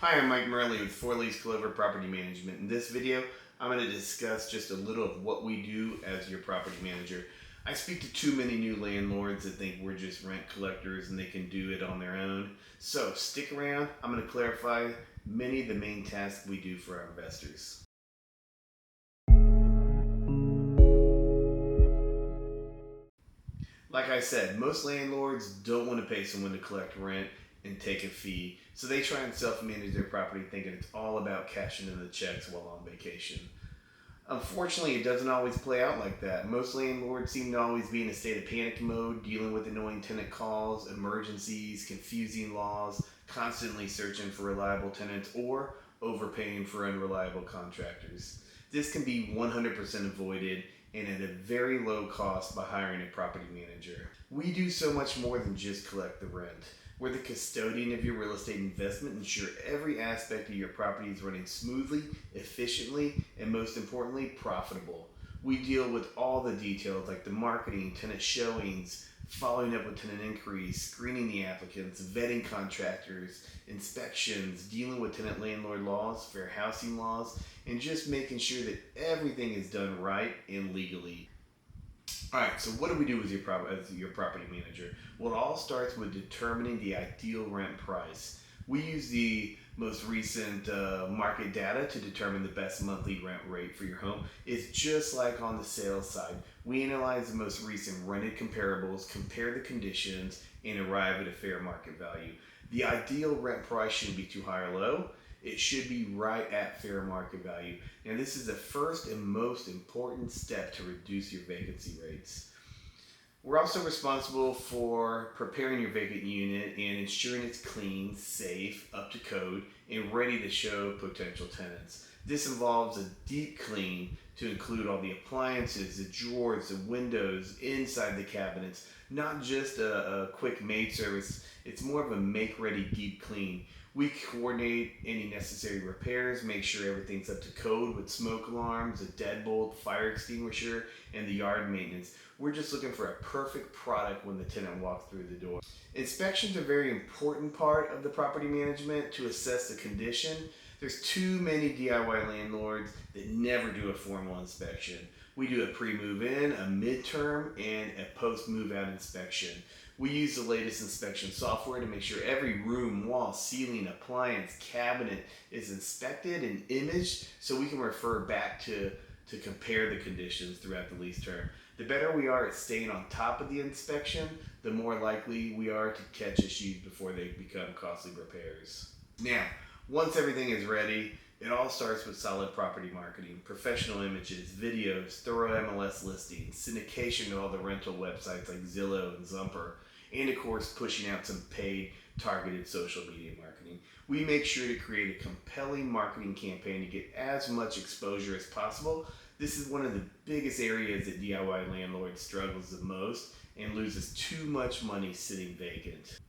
Hi, I'm Mike Morelli with Four Leaves Clover Property Management. In this video, I'm going to discuss just a little of what we do as your property manager. I speak to too many new landlords that think we're just rent collectors and they can do it on their own. So stick around. I'm going to clarify many of the main tasks we do for our investors. Like I said, most landlords don't want to pay someone to collect rent and take a fee, so they try and self-manage their property thinking it's all about cashing in the checks while on vacation. Unfortunately, it doesn't always play out like that. Most landlords seem to always be in a state of panic mode, dealing with annoying tenant calls, emergencies, confusing laws, constantly searching for reliable tenants, or overpaying for unreliable contractors. This can be 100% avoided and at a very low cost by hiring a property manager. We do so much more than just collect the rent. We're the custodian of your real estate investment, ensure every aspect of your property is running smoothly, efficiently, and most importantly, profitable. We deal with all the details like the marketing, tenant showings, following up with tenant inquiries, screening the applicants, vetting contractors, inspections, dealing with tenant landlord laws, fair housing laws, and just making sure that everything is done right and legally. Alright, so what do we do as your property manager? Well, it all starts with determining the ideal rent price. We use the most recent market data to determine the best monthly rent rate for your home. It's just like on the sales side. We analyze the most recent rented comparables, compare the conditions, and arrive at a fair market value. The ideal rent price shouldn't be too high or low. It should be right at fair market value. Now, this is the first and most important step to reduce your vacancy rates. We're also responsible for preparing your vacant unit and ensuring it's clean, safe, up to code, and ready to show potential tenants. This involves a deep clean to include all the appliances, the drawers, the windows, inside the cabinets, not just a quick maid service. It's more of a make-ready deep clean. We coordinate any necessary repairs, make sure everything's up to code with smoke alarms, a deadbolt, fire extinguisher, and the yard maintenance. We're just looking for a perfect product when the tenant walks through the door. Inspections are a very important part of the property management to assess the condition. There's too many DIY landlords that never do a formal inspection. We do a pre-move in, a midterm, and a post-move out inspection. We use the latest inspection software to make sure every room, wall, ceiling, appliance, cabinet is inspected and imaged so we can refer back to compare the conditions throughout the lease term. The better we are at staying on top of the inspection, the more likely we are to catch issues before they become costly repairs. Now, once everything is ready, it all starts with solid property marketing, professional images, videos, thorough MLS listings, syndication to all the rental websites like Zillow and Zumper, and of course pushing out some paid targeted social media marketing. We make sure to create a compelling marketing campaign to get as much exposure as possible. This is one of the biggest areas that DIY landlord struggles the most and loses too much money sitting vacant.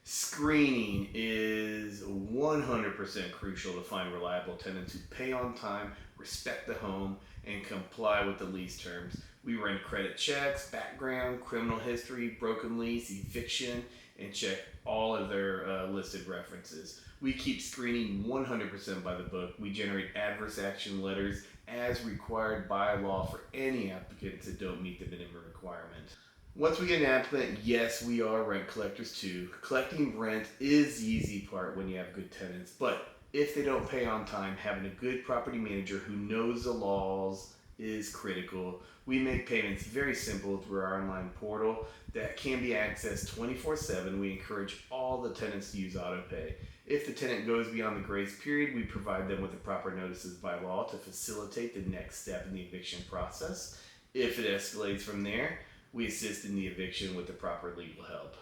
Screening is 100% crucial to find reliable tenants who pay on time, respect the home, and comply with the lease terms. We run credit checks, background, criminal history, broken lease, eviction, and check all of their listed references. We keep screening 100% by the book. We generate adverse action letters as required by law for any applicants that don't meet the minimum requirement. Once we get an applicant, yes, we are rent collectors too. Collecting rent is the easy part when you have good tenants, but if they don't pay on time, having a good property manager who knows the laws is critical. We make payments very simple through our online portal that can be accessed 24/7. We encourage all the tenants to use autopay. If the tenant goes beyond the grace period, we provide them with the proper notices by law to facilitate the next step in the eviction process. If it escalates from there, we assist in the eviction with the proper legal help.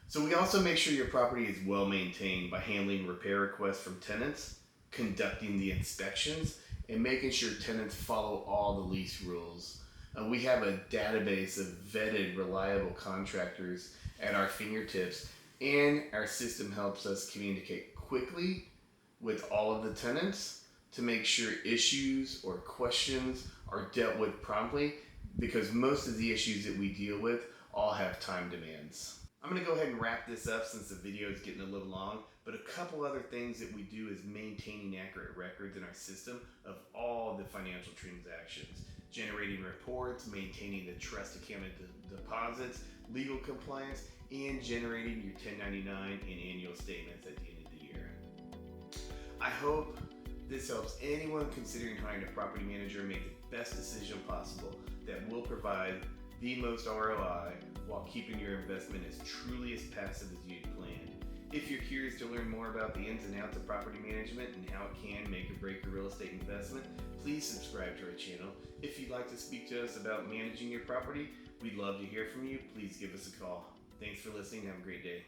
So we also make sure your property is well maintained by handling repair requests from tenants, conducting the inspections, and making sure tenants follow all the lease rules. We have a database of vetted, reliable contractors at our fingertips, and our system helps us communicate quickly with all of the tenants to make sure issues or questions are dealt with promptly, because most of the issues that we deal with all have time demands. I'm going to go ahead and wrap this up since the video is getting a little long, but a couple other things that we do is maintaining accurate records in our system of all the financial transactions, generating reports, maintaining the trust accounted deposits, legal compliance, and generating your 1099 and annual statements at the end of the year. I hope this helps anyone considering hiring a property manager make the best decision possible that will provide the most ROI while keeping your investment as truly as passive as you'd planned. If you're curious to learn more about the ins and outs of property management and how it can make or break your real estate investment, please subscribe to our channel. If you'd like to speak to us about managing your property, we'd love to hear from you. Please give us a call. Thanks for listening. Have a great day.